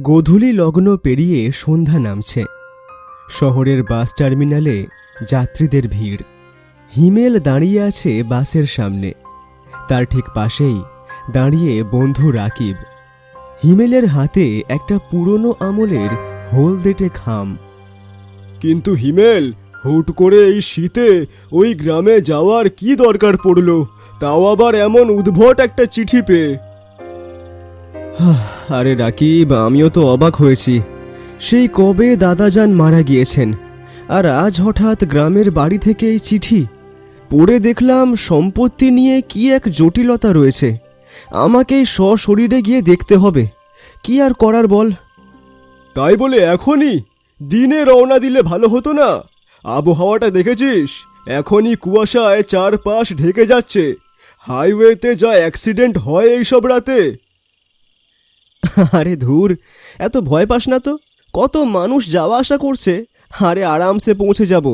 গোধূলি লগ্ন পেরিয়ে সন্ধ্যা নামছে। শহরের বাস টার্মিনালে যাত্রীদের ভিড়। হিমেল দাঁড়িয়ে আছে বাসের সামনে। তার ঠিক পাশেই দাঁড়িয়ে বন্ধু রাকিব। হিমেলের হাতে একটা পুরনো আমলের হলদেটে খাম। কিন্তু হিমেল, হুট করে এই শীতে ওই গ্রামে যাওয়ার কি দরকার পড়ল, তাও আবার এমন উদ্ভট একটা চিঠি পেয়ে? আরে রাকিব, আমিও তো অবাক হয়েছি। সেই কবে দাদাজান মারা গিয়েছেন, আর আজ হঠাৎ গ্রামের বাড়ি থেকে এই চিঠি। পড়ে দেখলাম সম্পত্তি নিয়ে কি এক জটিলতা রয়েছে। আমাকেই সশরীরে গিয়ে দেখতে হবে। কি আর করার বল। তাই বলে এখনই দিনে রওনা দিলে ভালো হতো না? আবহাওয়াটা দেখেছিস? এখনই কুয়াশায় চারপাশ ঢেকে যাচ্ছে। হাইওয়েতে যা অ্যাক্সিডেন্ট হয় এইসব রাতে। আরে ধুর, এত ভয় পাস না তো। কত মানুষ যাওয়া আসা করছে। আরে আরামসে পৌঁছে যাব।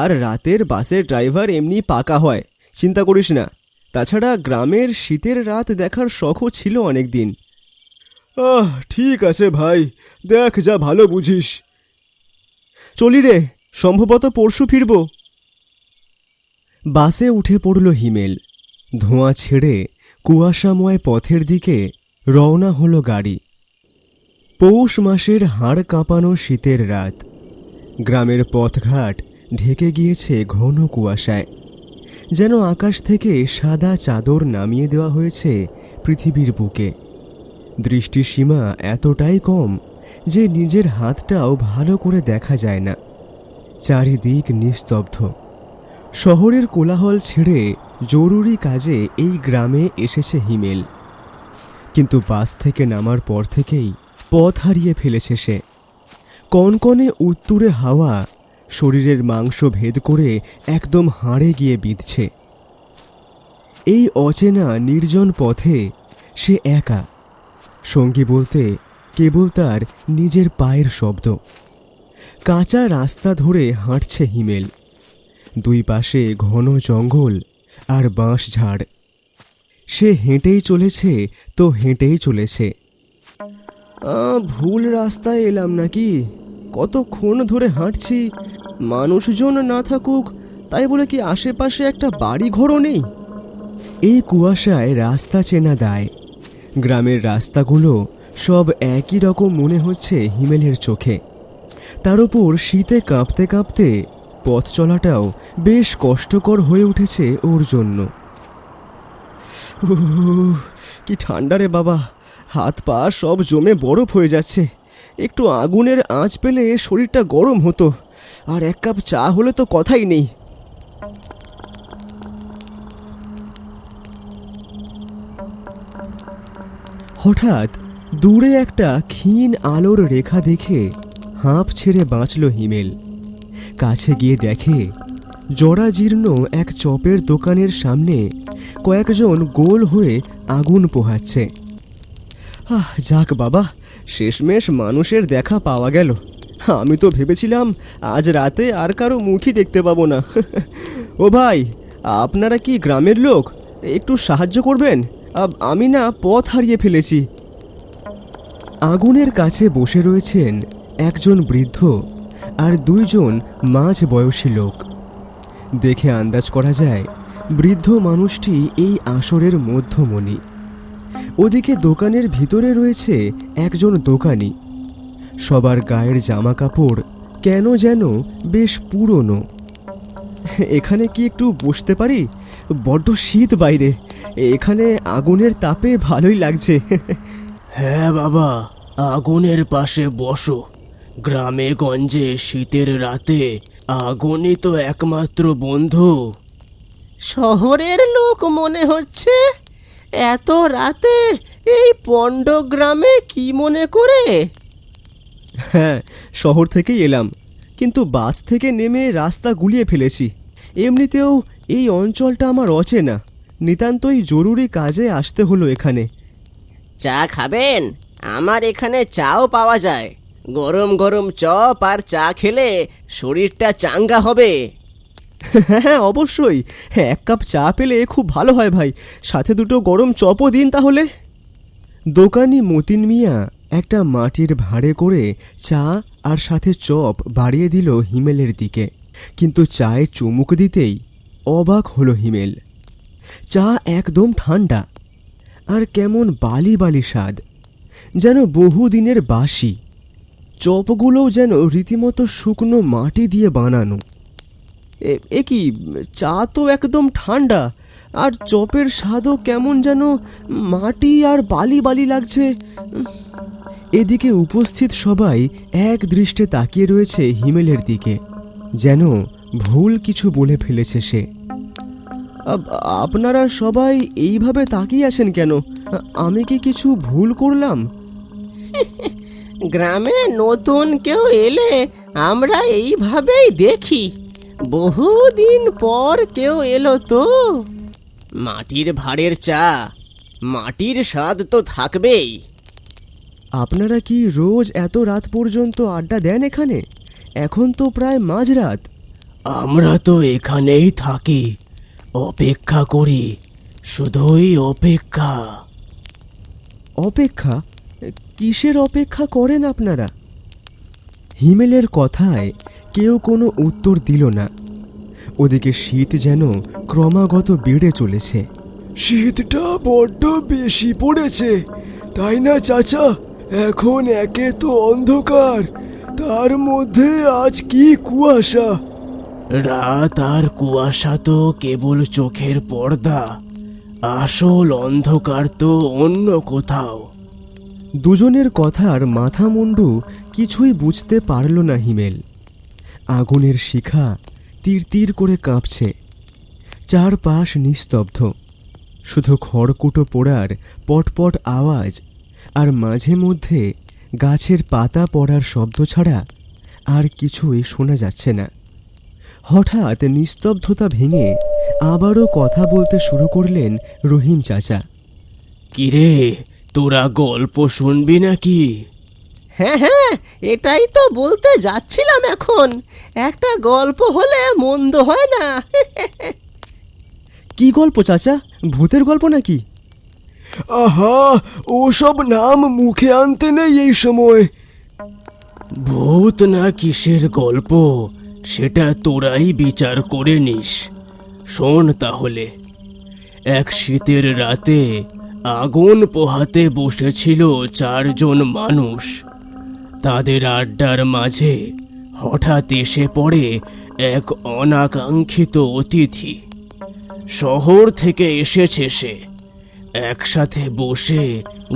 আর রাতের বাসের ড্রাইভার এমনি পাকা হয়, চিন্তা করিস না। তাছাড়া গ্রামের শীতের রাত দেখার শখও ছিল অনেক দিন। ঠিক আছে ভাই, দেখ যা ভালো বুঝিস। চলি রে, সম্ভবত পরশু ফিরব। বাসে উঠে পড়ল হিমেল। ধোঁয়া ছেড়ে কুয়াশাময় পথের দিকে রওনা হলো গাড়ি। পৌষ মাসের হাড় কাঁপানো শীতের রাত। গ্রামের পথঘাট ঢেকে গিয়েছে ঘন কুয়াশায়। যেন আকাশ থেকে সাদা চাদর নামিয়ে দেওয়া হয়েছে পৃথিবীর বুকে। দৃষ্টিসীমা এতটাই কম যে নিজের হাতটাও ভালো করে দেখা যায় না। চারিদিক নিস্তব্ধ। শহরের কোলাহল ছেড়ে জরুরি কাজে এই গ্রামে এসেছে হিমেল। কিন্তু বাস থেকে নামার পর থেকেই পথ হারিয়ে ফেলেছে সে। কনকনে উত্তুরে হাওয়া শরীরের মাংস ভেদ করে একদম হাড়ে গিয়ে বিঁধছে। এই অচেনা নির্জন পথে সে একা। সঙ্গী বলতে কেবল তার নিজের পায়ের শব্দ। কাঁচা রাস্তা ধরে হাঁটছে হিমেল। দুই পাশে ঘন জঙ্গল আর বাঁশঝাড়। সে হেঁটেই চলেছে তো হেঁটেই চলেছে। ভুল রাস্তায় এলাম নাকি? কতক্ষণ ধরে হাঁটছি, মানুষজন না থাকুক তাই বলে কি আশেপাশে একটা বাড়ি ঘরও নেই? এই কুয়াশায় রাস্তা চেনা দায়। গ্রামের রাস্তাগুলো সব একই রকম মনে হচ্ছে হিমেলের চোখে। তার উপর শীতে কাঁপতে কাঁপতে পথ চলাটাও বেশ কষ্টকর হয়ে উঠেছে ওর জন্য। কি ঠান্ডা রে বাবা, হাত পা সব জমে বরফ হয়ে যাচ্ছে। একটু আগুনের আঁচ পেলে শরীরটা গরম হতো, আর এক কাপ চা হলে তো কথাই নেই। হঠাৎ দূরে একটা ক্ষীণ আলোর রেখা দেখে হাঁপ ছেড়ে বাঁচল হিমেল। কাছে গিয়ে দেখে জরাজীর্ণ এক চপের দোকানের সামনে কয়েকজন গোল হয়ে আগুন পোহাচ্ছে। যাক বাবা, শেষমেশ মানুষের দেখা পাওয়া গেল। আমি তো ভেবেছিলাম আজ রাতে আর কারো মুখই দেখতে পাবো না। ও ভাই, আপনারা কি গ্রামের লোক? একটু সাহায্য করবেন, আমি না পথ হারিয়ে ফেলেছি। আগুনের কাছে বসে রয়েছেন একজন বৃদ্ধ আর দুইজন মাঝ বয়সী লোক। দেখে আন্দাজ করা যায় বৃদ্ধ মানুষটি এই আসরের মধ্যমণি। ওদিকে দোকানের ভিতরে রয়েছে একজন দোকানি। সবার গায়ের জামা কাপড় কেন যেন বেশ পুরনো। এখানে কি একটু বসতে পারি? বড্ড শীত বাইরে, এখানে আগুনের তাপে ভালোই লাগছে। হ্যাঁ বাবা, আগুনের পাশে বসো। গ্রামে গঞ্জে শীতের রাতে আগুনই তো একমাত্র বন্ধু। শহরের লোক মনে হচ্ছে। এত রাতে এই পণ্ড গ্রামে কি মনে করে? হ্যাঁ, শহর থেকেই এলাম, কিন্তু বাস থেকে নেমে রাস্তা গুলিয়ে ফেলেছি। এমনিতেও এই অঞ্চলটা আমার অচেনা। নিতান্তই জরুরি কাজে আসতে হলো এখানে। চা খাবেন? আমার এখানে চাও পাওয়া যায়। গরম গরম চপ আর চা খেলে শরীরটা চাঙ্গা হবে। হ্যাঁ অবশ্যই, এক কাপ চা পেলে খুব ভালো হয় ভাই। সাথে দুটো গরম চপও দিন তাহলে। দোকানি মতিন মিয়া একটা মাটির ভাঁড়ে করে চা আর সাথে চপ বাড়িয়ে দিল হিমেলের দিকে। কিন্তু চায়ে চুমুক দিতেই অবাক হলো হিমেল। চা একদম ঠান্ডা আর কেমন বালি বালি স্বাদ, যেন বহুদিনের বাসি। চপগুলোও যেন রীতিমতো শুকনো মাটি দিয়ে বানানো। এ কি, চা তো একদম ঠান্ডা আর চপের স্বাদও কেমন যেন মাটি আর বালি বালি লাগছে। এদিকে উপস্থিত সবাই এক দৃষ্টে তাকিয়ে রয়েছে হিমেলের দিকে, যেন ভুল কিছু বলে ফেলেছে সে। আপনারা সবাই এইভাবে তাকিয়ে আছেন কেন? আমি কি কিছু ভুল করলাম? গ্রামে নতুন কেউ এলে আমরা এইভাবেই দেখি। বহুদিন পর কেউ এলো তো। মাটির ভাঁড়ের চা, মাটির স্বাদ তো থাকবেই। আপনারা কি রোজ এত রাত পর্যন্ত আড্ডা দেন এখানে? এখন তো প্রায় মাঝরাত। আমরা তো এখানেই থাকি, অপেক্ষা করি, শুধুই অপেক্ষা। অপেক্ষা? কিসের অপেক্ষা করেন আপনারা? হিমেলের কথায় কেউ কোনো উত্তর দিল না। ওদিকে শীত যেন ক্রমাগত বেড়ে চলেছে। শীতটা বড্ড বেশি পড়েছে, তাই না চাচা? এখন একে তো অন্ধকার, তার মধ্যে আজ কি কুয়াশা। রাত আর কুয়াশা তো কেবল চোখের পর্দা, আসল অন্ধকার তো অন্য কোথাও। দুজনের কথার মাথা মুন্ডু কিছুই বুঝতে পারল না হিমেল। আগুনের শিখা তীর তীর করে কাঁপছে, চারপাশ নিস্তব্ধ, শুধু খড়কুটো পোড়ার পটপট আওয়াজ আর মাঝে মধ্যে গাছের পাতা পড়ার শব্দ ছাড়া আর কিছুই শোনা যাচ্ছে না। হঠাৎ নিস্তব্ধতা ভেঙে আবারও কথা বলতে শুরু করলেন রহিম চাচা। কিরে, তোরা গল্প শুনবি নাকি? হ্যাঁ হ্যাঁ, এটাই তো বলতে যাচ্ছিলাম। এখন একটা গল্প হলে মন্দ হয় না। কি গল্প চাচা? ভূতের গল্প নাকি? আহা, ওসব নাম মুখে আনতে নেই এই সময়। ভূত না কিসের গল্প সেটা তোরাই বিচার করে নিস। শোন তাহলে। এক শীতের রাতে আগুন পোহাতে বসেছিল 4 জন মানুষ। তাদের আড্ডার মাঝে হঠাৎ এসে পড়ে এক অনাকাঙ্ক্ষিত অতিথি। শহর থেকে এসেছে সে। একসাথে বসে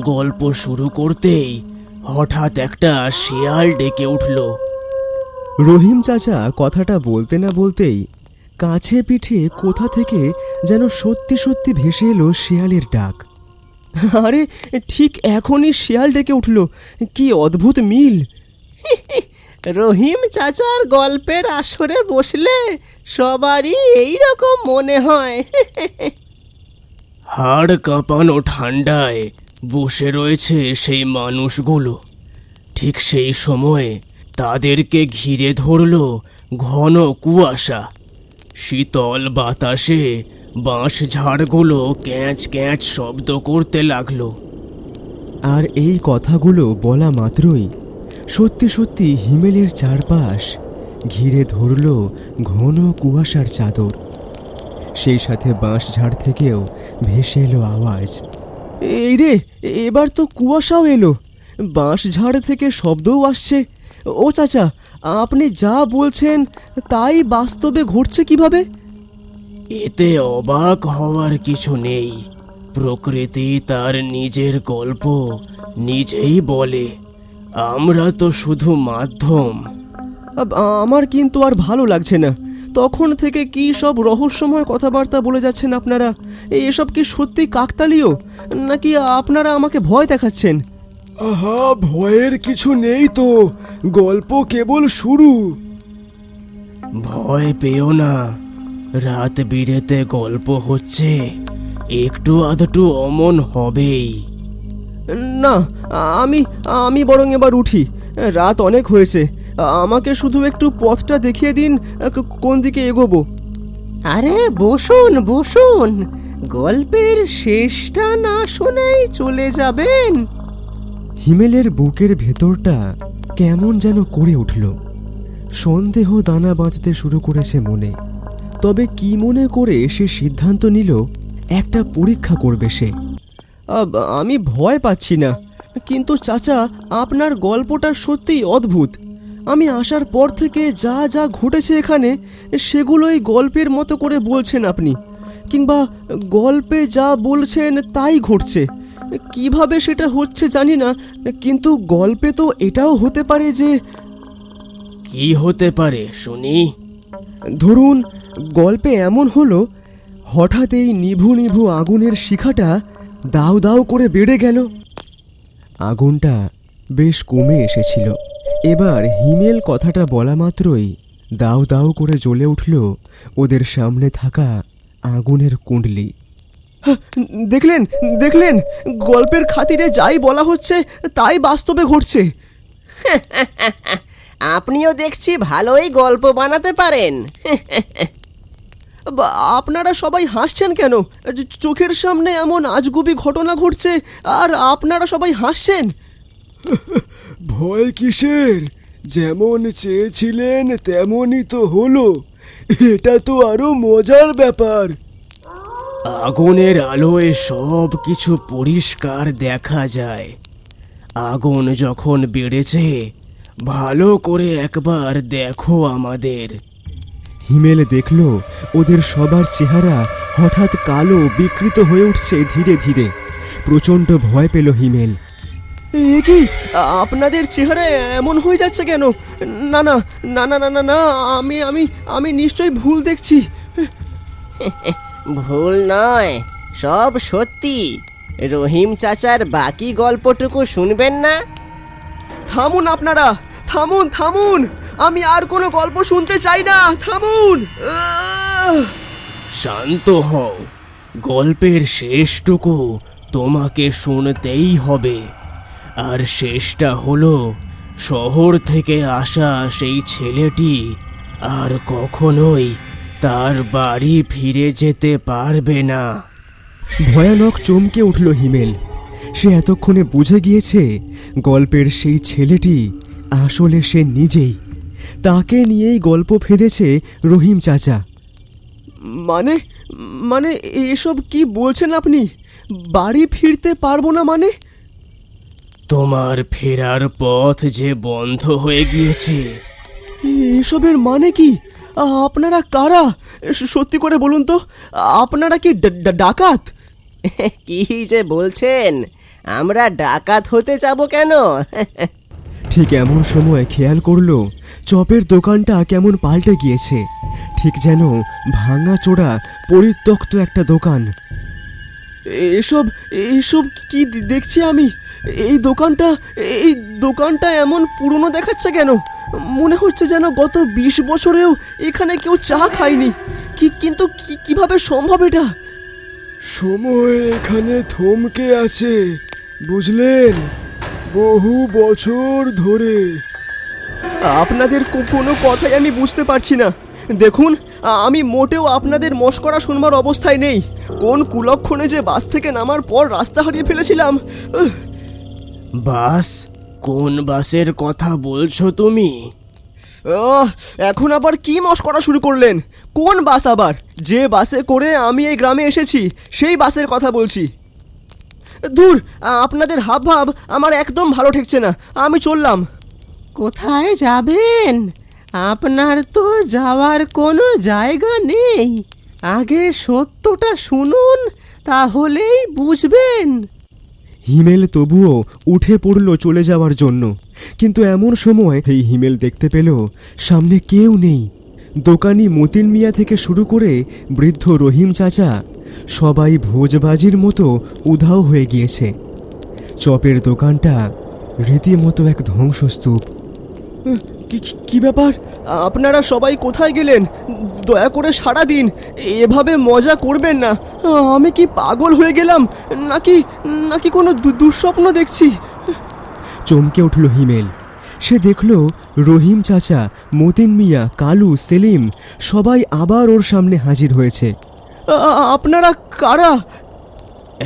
গল্প শুরু করতেই হঠাৎ একটা শিয়াল ডেকে উঠল। রহিম চাচা কথাটা বলতে না বলতেই কাছে পিঠে কোথা থেকে যেন সত্যি সত্যি ভেসে এলো শেয়ালের ডাক। আরে ঠিক এখনই শেয়াল ডেকে উঠল, কি অদ্ভুত মিল! রহিম চাচার গল্পের আসরে বসলে সবারই এই রকম মনে হয়। হাড় কাঁপানো ঠান্ডায় বসে রয়েছে সেই মানুষগুলো। ঠিক সেই সময়ে তাদেরকে ঘিরে ধরল ঘন কুয়াশা। শীতল বাতাসে বাঁশ ঝাড়গুলো ক্যাঁচ ক্যাঁচ শব্দ করতে লাগলো। আর এই কথাগুলো বলা মাত্রই সত্যি সত্যি হিমেলের চারপাশ ঘিরে ধরল ঘন কুয়াশার চাদর। সেই সাথে বাঁশঝাড় থেকেও ভেসে এলো আওয়াজ। এই রে, এবার তো কুয়াশাও এলো, বাঁশঝাড় থেকে শব্দও আসছে। ও চাচা, আপনি যা বলছেন তাই বাস্তবে ঘটছে কিভাবে? এতে অবাক হওয়ার কিছু নেই। প্রকৃতি তার নিজের গল্প নিজেই বলে, আমরা তো শুধু মাধ্যম। আমার কিন্তু আর ভালো লাগছে না। তখন থেকে কি সব রহস্যময় কথাবার্তা বলে যাচ্ছেন আপনারা? এসব কি সত্যি কাকতালীয়, নাকি আপনারা আমাকে ভয় দেখাচ্ছেন? আহা, ভয়ের কিছু নেই তো, গল্প কেবল শুরু। ভয় পেও না, রাত বিরেতে গল্প হচ্ছে, একটু আধটু অমন হবেই। না, আমি বরং এবার উঠি। রাত অনেক হয়েছে, আমাকে শুধু একটু পথটা দেখিয়ে দিন, কোন দিকে এগোবো। আরে বসুন বসুন, গল্পের শেষটা না শুনেই চলে যাবেন? হিমেলের বুকের ভেতরটা কেমন যেন করে উঠল। সন্দেহ দানা বাঁধতে শুরু করেছে মনে। তবে কি মনে করে সে সিদ্ধান্ত নিল একটা পরীক্ষা করবে সে। আমি ভয় পাচ্ছি না, কিন্তু চাচা আপনার গল্পটা সত্যিই অদ্ভুত। আমি আসার পর থেকে যা যা ঘটেছে এখানে সেগুলোই গল্পের মতো করে বলছেন আপনি, কিংবা গল্পে যা বলছেন তাই ঘটছে। কিভাবে সেটা হচ্ছে জানি না, কিন্তু গল্পে তো এটাও হতে পারে যে, কি হতে পারে শুনি? ধরুন গল্পে এমন হলো হঠাৎ এই নিভু নিভু আগুনের শিখাটা দাউ দাউ করে বেড়ে গেল। আগুনটা বেশ কমে এসেছিল। এবার হিমেল কথাটা বলা মাত্রই দাউ দাউ করে জ্বলে উঠল ওদের সামনে থাকা আগুনের কুণ্ডলি। দেখলেন দেখলেন, গল্পের খাতিরে যাই বলা হচ্ছে তাই বাস্তবে ঘটছে। আপনিও দেখছি ভালোই গল্প বানাতে পারেন। আপনারা সবাই হাসছেন কেন? চোখের সামনে এমন আজগুবি ঘটনা ঘটছে আর আপনারা সবাই হাসছেন। ভয় কিসের? যেমন চেয়েছিলেন তেমনই তো হলো। এটা তো আরো মজার ব্যাপার। আগুনের আলোয় সব কিছু পরিষ্কার দেখা যায়। আগুন যখন বেড়েছে, ভালো করে একবার দেখো আমাদের। হিমেল দেখল ওদের সবার চেহারা হঠাৎ কালো বিকৃত হয়ে উঠছে ধীরে ধীরে। প্রচণ্ড ভয় পেল হিমেল। এ কি, আপনাদের চেহারা এমন হয়ে যাচ্ছে কেন? না না না না না না না, আমি আমি আমি নিশ্চয়ই ভুল দেখছি। ভুল নয়, সব সত্যি। রহিম চাচার বাকি গল্পটুকু শুনবেন না? থামুন আপনারা, থামুন থামুন, আমি আর কোনো গল্প শুনতে চাই না, থামুন। শান্ত হও, গল্পের শেষটুকু তোমাকে শুনতেই হবে। আর শেষটা হলো, শহর থেকে আসা সেই ছেলেটি আর কখনোই তার বাড়ি ফিরে যেতে পারবে না। ভয়ানক চমকে উঠল হিমেল। সে এতক্ষণে বুঝে গিয়েছে গল্পের সেই ছেলেটি আসলে সে নিজেই। তাকে নিয়েই গল্প ফেঁদেছে রহিম চাচা। মানে মানে এসব কি বলছেন আপনি? বাড়ি ফিরতে পারবো না মানে? তোমার ফেরার পথ যে বন্ধ হয়ে গিয়েছে। এসবের মানে কি? আপনারা কারা? সত্যি করে বলুন তো, আপনারা কি ডাকাত? কি যে বলছেন, আমরা ডাকাত হতে যাব কেন? ঠিক এমন সময় খেয়াল করলো চপের দোকানটা কেমন পাল্টে গিয়েছে। ঠিক যেন ভাঙা চোরা পরিত্যক্ত একটা দোকান। এসব এসব কি দেখছি আমি? এই দোকানটা এমন পুরনো দেখাচ্ছে কেন? মনে হচ্ছে যেন গত 20 বছরেও এখানে কেউ চা খায়নি। কিন্তু কিভাবে সম্ভব এটা? সময় এখানে থমকে আছে, বুঝলেন? বহু বছর ধরে। আপনাদের কোনো কথাই আমি বুঝতে পারছি না। দেখুন, আমি মোটেও আপনাদের মশকরা শুনবার অবস্থায় নেই। কোন কুলক্ষণে যে বাস থেকে নামার পর রাস্তা হারিয়ে ফেলেছিলাম। বাস? কোন বাসের কথা বলছো তুমি? এখন আবার কি মশকরা শুরু করলেন? কোন বাস আবার? যে বাসে করে আমি এই গ্রামে এসেছি সেই বাসের কথা বলছি। দূর, আপনাদের হাবভাব আমার একদম ভালো ঠেকছে না। আমি চললাম। কোথায় যাবেন? আপনার তো যাওয়ার কোনো জায়গা নেই। আগে সত্যটা শুনুন, তাহলেই বুঝবেন। হিমেল তবুও উঠে পড়ল চলে যাওয়ার জন্য। কিন্তু এমন সময় এই হিমেল দেখতে পেল সামনে কেউ নেই। দোকানি মতিন মিয়া থেকে শুরু করে বৃদ্ধ রহিম চাচা সবাই ভোজবাজির মতো উধাও হয়ে গিয়েছে। চপের দোকানটা রীতিমতো এক ধ্বংসস্তূপ। কি ব্যাপার? আপনারা সবাই কোথায় গেলেন? দয়া করে সারা দিন এভাবে মজা করবেন না। আমি কি পাগল হয়ে গেলাম নাকি কোনো দুঃস্বপ্ন দেখছি? চমকে উঠল হিমেল। সে দেখল রহিম চাচা, মতিন মিয়া, কালু, সেলিম সবাই আবার ওর সামনে হাজির হয়েছে। আপনারা কারা?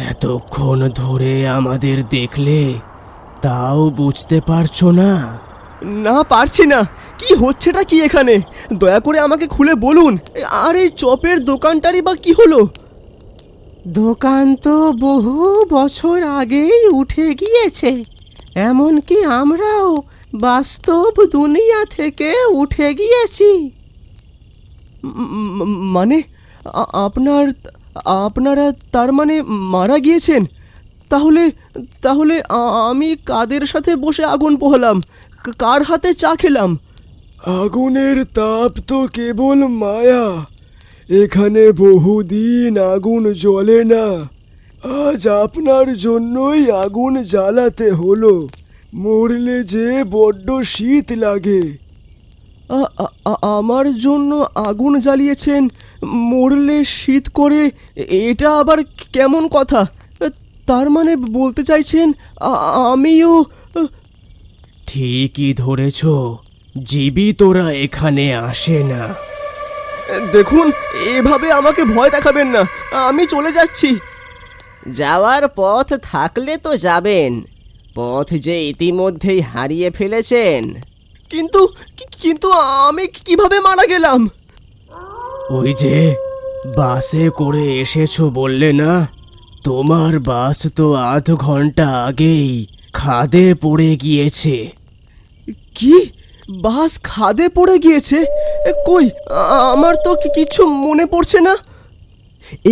এতক্ষণ ধরে আমাদের দেখলে তাও বুঝতে পারছো না? না, পারছি না। কি হচ্ছেটা কি এখানে? দয়া করে আমাকে খুলে বলুন। আর এই চপের দোকানটারই বা কি হলো? দোকান তো বহু বছর আগেই উঠে গিয়েছে, এমনকি আমরাও বাস্তব দুনিয়া থেকে উঠে গিয়েছি। মানে আপনারা তার মানে মারা গিয়েছেন? তাহলে তাহলে আমি কাদের সাথে বসে আগুন পোহালাম, কার হাতে চা খেলাম? আগুনের তাপ তো কেবল মায়া। এখানে বহুদিন আগুন জ্বলে না। আজ আপনার জন্যই আগুন জ্বালাতে হলো। মরলে যে বড্ড শীত লাগে। আমার জন্য আগুন জ্বালিয়েছেন, মরলে শীত করে, এটা আবার কেমন কথা? তার মানে বলতে চাইছেন আমিও? ঠিকই ধরেছ, জীবিতরা এখানে আসে না। দেখুন, এভাবে আমাকে ভয় দেখাবেন না। আমি চলে যাচ্ছি। যাওয়ার পথ থাকলে তো যাবেন, পথ যে ইতিমধ্যেই হারিয়ে ফেলেছেন। কিন্তু কিন্তু আমি কিভাবে মারা গেলাম? ওই যে বাসে করে এসেছো বললে না, তোমার বাস তো আধ ঘন্টা আগেই খাদে পড়ে গিয়েছে। কি? বাস খাদে পড়ে গিয়েছে? কই, আমার তো কিছু মনে পড়ছে না।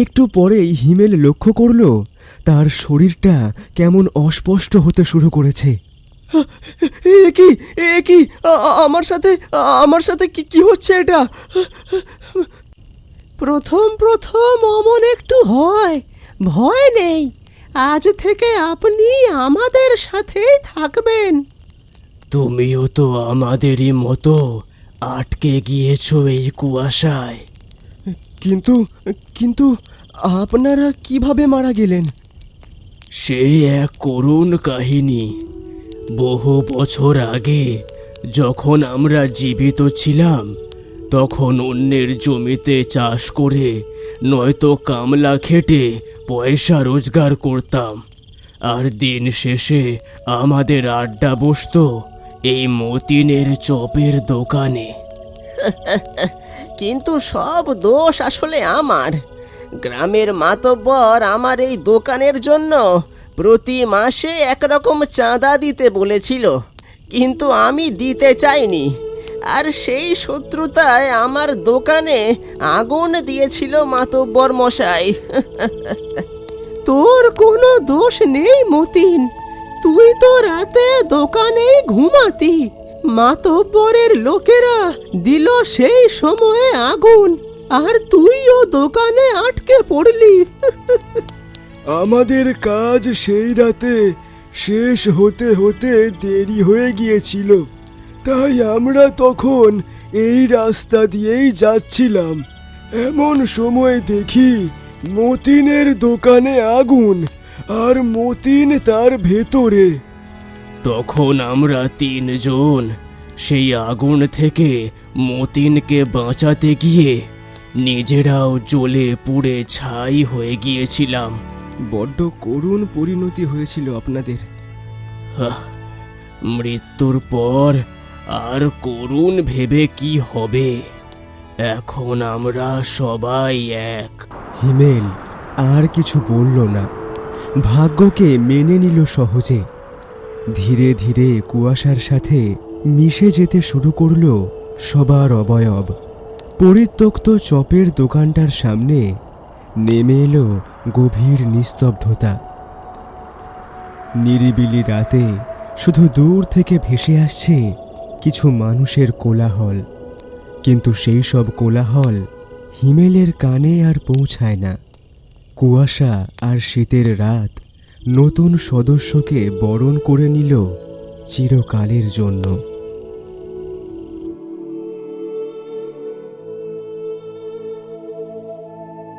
একটু পরেই হিমেল লক্ষ্য করল তার শরীরটা কেমন অস্পষ্ট হতে শুরু করেছে। এ কি আমার সাথে কি হচ্ছে এটা? প্রথম প্রথম অমন একটু হয়, ভয় নেই। আজ থেকে আপনি আমাদের সাথেই থাকবেন। তুমিও তো আমাদেরই মতো আটকে গিয়েছো এই কুয়াশায়। কিন্তু কিন্তু আপনারা কিভাবে মারা গেলেন? সে এক করুণ কাহিনী। বহু বছর আগে যখন আমরা জীবিত ছিলাম, তখন অন্যের জমিতে চাষ করে নয়তো কামলা খেটে পয়সা রোজগার করতাম। আর দিন শেষে আমাদের আড্ডা বসতো এই মতিনের চপের দোকানে। কিন্তু সব দোষ আসলে আমার। গ্রামের মাতব্বর আমার এই দোকানের জন্য প্রতি মাসে একরকম চাঁদা দিতে বলেছিল, কিন্তু আমি দিতে চাইনি। আর সেই শত্রুতায় আমার দোকানে আগুন দিয়েছিল মাতব্বর মশাই। তোর কোনো দোষ নেই মতিন, তুই তো রাতে দোকানেই ঘুমাতি। মাতব্বরের লোকেরা দিল সেই সময়ে আগুন, আর তুইও দোকানে আটকে পড়লি। আমাদের কাজ সেই রাতে শেষ হতে হতে দেরি হয়ে গিয়েছিল, তাই আমরা তখন এই রাস্তা দিয়েই যাচ্ছিলাম। এমন সময় দেখি মতিনের দোকানে আগুন, আর মতিন তার ভেতরে। তখন আমরা তিনজন সেই আগুন থেকে মতিনকে বাঁচাতে গিয়ে নিজেরাও জ্বলে পুড়ে ছাই হয়ে গিয়েছিলাম। বড্ড করুণ পরিণতি হয়েছিল আপনাদের। মৃত্যুর পর আর করুণ ভেবে কি হবে? এখন আমরা সবাই এক। হিমেল আর কিছু বলল না, ভাগ্যকে মেনে নিল সহজে। ধীরে ধীরে কুয়াশার সাথে মিশে যেতে শুরু করলো সবার অবয়ব। পরিত্যক্ত চপের দোকানটার সামনে নেমে এলো গভীর নিস্তব্ধতা। নিরিবিলি রাতে শুধু দূর থেকে ভেসে আসছে কিছু মানুষের কোলাহল, কিন্তু সেই সব কোলাহল হিমেলের কানে আর পৌঁছায় না। কুয়াশা আর শীতের রাত নতুন সদস্যকে বরণ করে নিল চিরকালের জন্য।